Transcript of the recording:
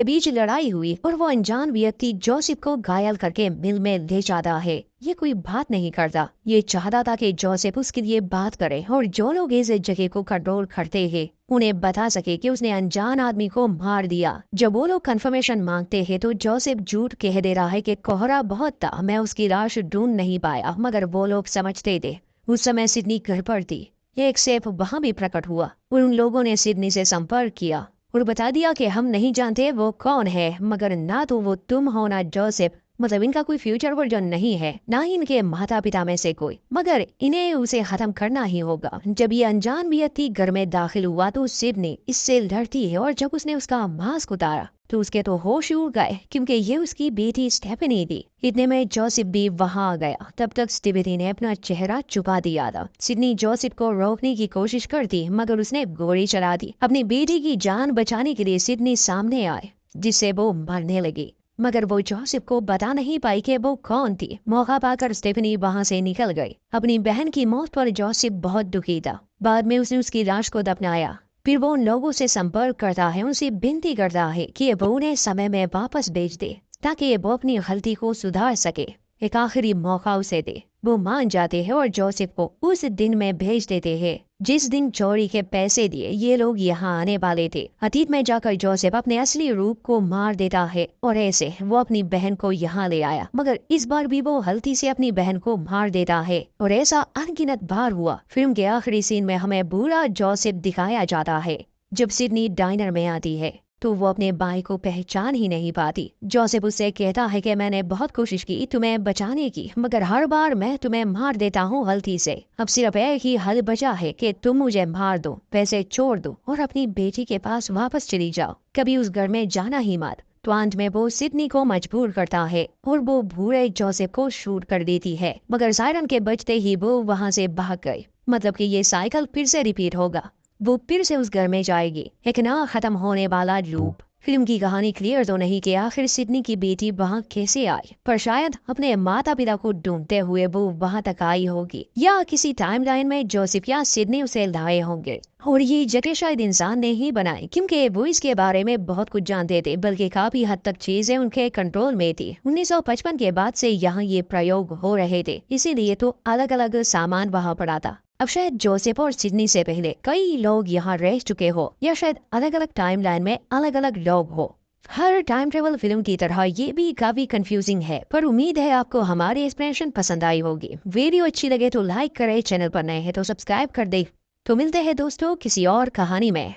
बीच लड़ाई हुई और वो अनजान व्यक्ति जोसेफ को घायल करके मिल में ले जाता है। ये कोई बात नहीं करता, ये चाहता था कि जोसेफ उसके लिए बात करे और जो लोग इस जगह को कंट्रोल करते हैं उन्हें बता सके कि उसने अनजान आदमी को मार दिया। जब वो लोग कंफर्मेशन मांगते हैं तो जोसेफ झूठ कह दे रहा है कि कोहरा बहुत था, मैं उसकी लाश ढूंढ नहीं पाया। मगर वो लोग समझते थे उस समय सिडनी घर पर थी। ये एक सेफ वहां भी प्रकट हुआ और उन लोगों ने सिडनी से संपर्क किया और बता दिया कि हम नहीं जानते वो कौन है, मगर ना तो वो तुम हो ना जोसेफ। मतलब इनका कोई फ्यूचर वर्जन नहीं है, ना ही इनके माता पिता में से कोई, मगर इन्हें उसे खत्म करना ही होगा। जब ये अनजान व्यक्ति घर में दाखिल हुआ तो सिडनी इससे लड़ती है और जब उसने उसका मास्क उतारा तो उसके तो होश उड़ गए क्योंकि ये उसकी बेटी स्टेफनी थी। इतने में जोसेफ भी वहां आ गया। तब तक स्टेफनी ने अपना चेहरा छुपा दिया था। सिडनी जोसेफ को रोकने की कोशिश करती मगर उसने गोली चला दी। अपनी बेटी की जान बचाने के लिए सिडनी सामने आए जिससे वो मरने लगी, मगर वो जोसेफ को बता नहीं पाई कि वो कौन थी। मौका पाकर स्टेफनी वहां से निकल गई। अपनी बहन की मौत पर जोसेफ बहुत दुखी था। बाद में उसने उसकी लाश को दफनाया। फिर वो उन लोगों से संपर्क करता है, उनसे विनती करता है कि वो उन्हें समय में वापस भेज दे ताकि वो अपनी गलती को सुधार सके। एक आखिरी मौका उसे दे। वो मान जाते हैं और जोसेफ को उस दिन में भेज देते हैं जिस दिन चोरी के पैसे दिए ये लोग यहाँ आने वाले थे। अतीत में जाकर जोसेफ अपने असली रूप को मार देता है और ऐसे वो अपनी बहन को यहाँ ले आया, मगर इस बार भी वो गलती से अपनी बहन को मार देता है और ऐसा अनगिनत बार हुआ। फिल्म के आखिरी सीन में हमें बुरा जोसेफ दिखाया जाता है। जब सिडनी डाइनर में आती है तो वो अपने भाई को पहचान ही नहीं पाती। जोसेफ उससे कहता है कि मैंने बहुत कोशिश की तुम्हें बचाने की, मगर हर बार मैं तुम्हें मार देता हूँ गलती से। अब सिर्फ एक ही हल बचा है कि तुम मुझे मार दो, पैसे छोड़ दो और अपनी बेटी के पास वापस चली जाओ, कभी उस घर में जाना ही मत। तो अंत में वो सिडनी को मजबूर करता है और वो भूरे जोसेफ को शूट कर देती है, मगर सायरन के बजते ही वो वहां से भाग गई। मतलब कि ये साइकिल फिर से रिपीट होगा। वो फिर से उस घर में जाएगी, एक ना खत्म होने वाला लूप। फिल्म की कहानी क्लियर तो नहीं कि आखिर सिडनी की बेटी वहाँ कैसे आई, पर शायद अपने माता पिता को ढूंढते हुए वो वहाँ तक आई होगी, या किसी टाइमलाइन में जोसेफ या सिडनी उसे लाए होंगे। और ये जगह शायद इंसान ने ही बनाई क्योंकि वो इसके बारे में बहुत कुछ जानते थे, बल्कि काफी हद तक चीजें उनके कंट्रोल में थी। 1955 के बाद से यहाँ ये प्रयोग हो रहे थे, इसीलिए तो अलग अलग सामान वहाँ पड़ा था। अब शायद जोसेफ और सिडनी से पहले कई लोग यहाँ रह चुके हो, या शायद अलग अलग टाइमलाइन में अलग अलग लोग हो। हर टाइम ट्रेवल फिल्म की तरह ये भी काफी कंफ्यूजिंग है, पर उम्मीद है आपको हमारी एक्सप्लेनेशन पसंद आई होगी। वीडियो अच्छी लगे तो लाइक करें, चैनल पर नए हैं तो सब्सक्राइब कर दे। तो मिलते हैं दोस्तों किसी और कहानी में।